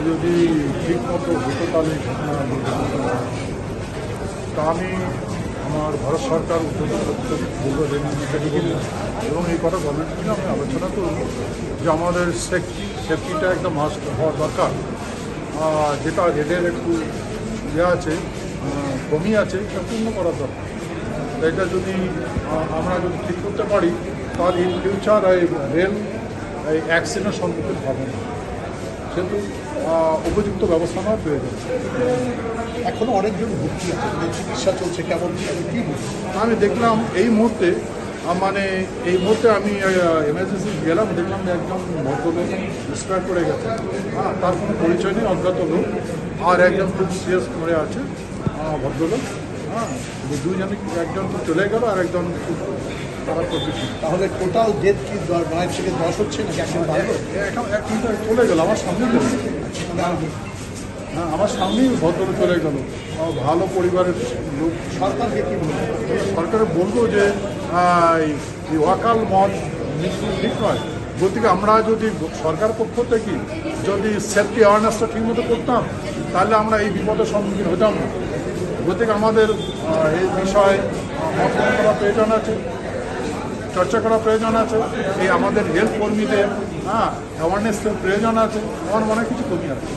যদি ঠিক মতো হতো তাহলে ঘটনা তা আমি আমার ভারত সরকার বলবো এবং এই কথা গভর্নমেন্ট নিয়ে আমি আলোচনা করব যে আমাদের সেফটিটা একদম মাস্ট হওয়া দরকার। যেটা রেডের একটু আছে কমি আছে এটা পূর্ণ করার দরকার। এটা যদি আমরা যদি ঠিক করতে পারি তাহলে ইন ফিউচার এই রেল এই অ্যাক্সিডেন্টের সম্মুখীন হবে না, সেহেতু উপযুক্ত ব্যবস্থা নেওয়ার প্রয়োজন। এখনো অনেকজন ভর্তি আছে, চিকিৎসা চলছে, কেমন কী বলছি? আমি দেখলাম এই মুহূর্তে আমি এমার্জেন্সি গেলাম, দেখলাম একজন ভদ্রলোক এক্সপায়ার করে গেছে। তার কোনো পরিচয় নেই, অজ্ঞাত লোক। আর একজন খুব সিরিয়াস করে আছে ভদ্রলোক। দুজনে, একজন চলে গেল আর একজন খুব খারাপ কন্ডিশন। তাহলে টোটাল ডেথ কি 9 থেকে 10 হচ্ছে নাকি এখন বাড়লো? এখন চলে গেল আমার সামনে গেল। আমার সামনেই ভদ্রলোক চলে গেল। ভালো পরিবারের লোক। সরকারকে কী বলবো? সরকারে বলবো যে এই ওয়াকাল মদ মৃত্যু ঠিক নয়। গতিকে আমরা যদি সরকার পক্ষ থেকে যদি সেফটি অ্যাওয়ারনেসটা ঠিকমতো করতাম তাহলে আমরা এই বিপদের সম্মুখীন হতাম না। গতিকে আমাদের এই বিষয়ে মন্থন করা প্রয়োজন আছে, চর্চা করা প্রয়োজন আছে। এই আমাদের হেলথ কর্মীদের অ্যাওয়ারনেসের প্রয়োজন আছে। আমার মনে কিছু কমি আছে।